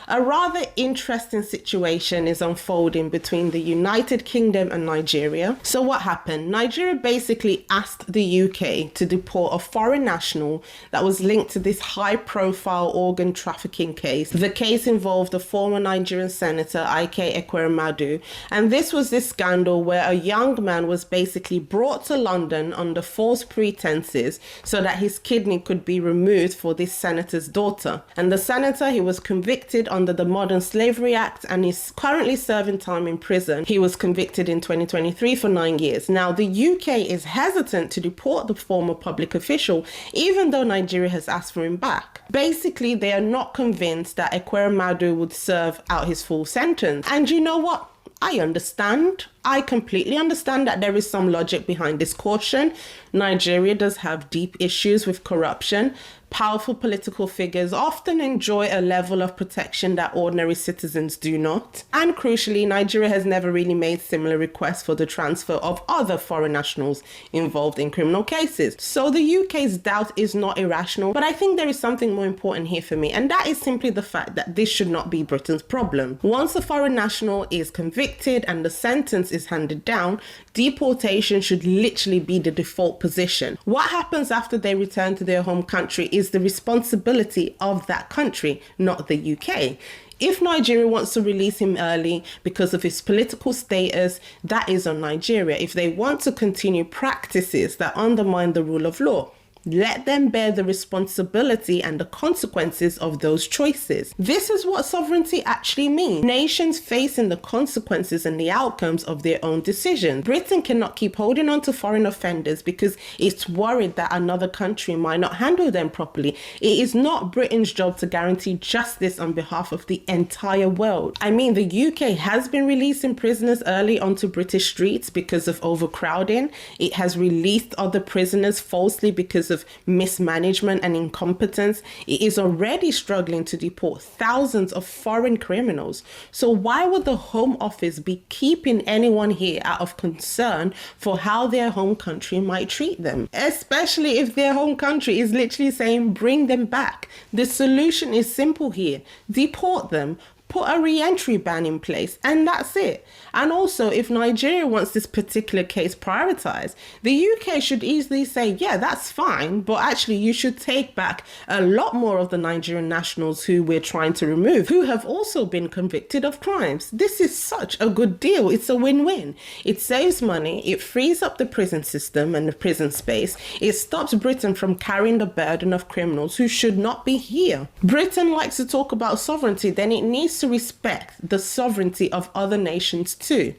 A rather interesting situation is unfolding between the United Kingdom and Nigeria. So what happened? Nigeria basically asked the UK to deport a foreign national that was linked to this high-profile organ trafficking case. The case involved a former Nigerian senator, Ike Ekweremadu, and this was this scandal where a young man was basically brought to London under false pretenses so that his kidney could be removed for this senator's daughter. And the senator, he was convicted under the Modern Slavery Act and is currently serving time in prison. He was convicted in 2023 for 9 years. Now, the UK is hesitant to deport the former public official, even though Nigeria has asked for him back. Basically, they are not convinced that Ekweremadu would serve out his full sentence. And you know what? I understand. I completely understand that there is some logic behind this caution. Nigeria does have deep issues with corruption. Powerful political figures often enjoy a level of protection that ordinary citizens do not. And crucially, Nigeria has never really made similar requests for the transfer of other foreign nationals involved in criminal cases. So the UK's doubt is not irrational, but I think there is something more important here for me, and that is simply the fact that this should not be Britain's problem. Once a foreign national is convicted and the sentence is handed down, deportation should literally be the default position. What happens after they return to their home country is the responsibility of that country, not the UK. If Nigeria wants to release him early because of his political status, that is on Nigeria. If they want to continue practices that undermine the rule of law, let them bear the responsibility and the consequences of those choices. This is what sovereignty actually means. Nations facing the consequences and the outcomes of their own decisions. Britain cannot keep holding on to foreign offenders because it's worried that another country might not handle them properly. It is not Britain's job to guarantee justice on behalf of the entire world. I mean, the UK has been releasing prisoners early onto British streets because of overcrowding. It has released other prisoners falsely because of mismanagement and incompetence. It is already struggling to deport thousands of foreign criminals. So why would the Home Office be keeping anyone here out of concern for how their home country might treat them? Especially if their home country is literally saying, bring them back. The solution is simple here. Deport them. Put a re-entry ban in place, and that's it. And also, if Nigeria wants this particular case prioritized, the UK should easily say, yeah, that's fine, but actually you should take back a lot more of the Nigerian nationals who we're trying to remove, who have also been convicted of crimes. This is such a good deal. It's a win-win. It saves money, it frees up the prison system and the prison space, it stops Britain from carrying the burden of criminals who should not be here. Britain likes to talk about sovereignty, then it needs to respect the sovereignty of other nations too.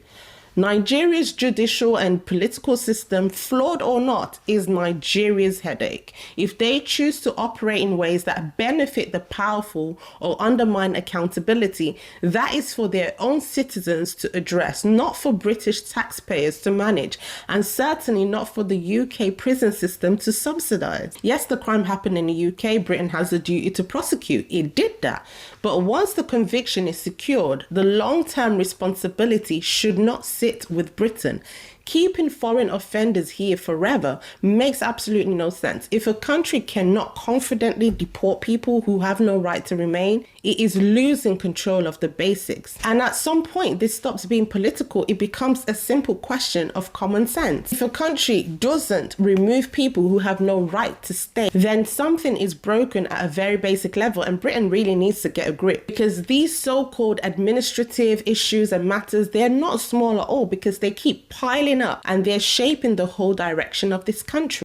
Nigeria's judicial and political system, flawed or not, is Nigeria's headache. If they choose to operate in ways that benefit the powerful or undermine accountability, that is for their own citizens to address, not for British taxpayers to manage, and certainly not for the UK prison system to subsidise. Yes, the crime happened in the UK. Britain has a duty to prosecute. It did that. But once the conviction is secured, the long-term responsibility should not sit with Britain. Keeping foreign offenders here forever makes absolutely no sense. If a country cannot confidently deport people who have no right to remain, it is losing control of the basics. And at some point, this stops being political. It becomes a simple question of common sense. If a country doesn't remove people who have no right to stay, then something is broken at a very basic level, and Britain really needs to get a grip, because these so-called administrative issues and matters, they're not small at all, because they keep piling up and they're shaping the whole direction of this country.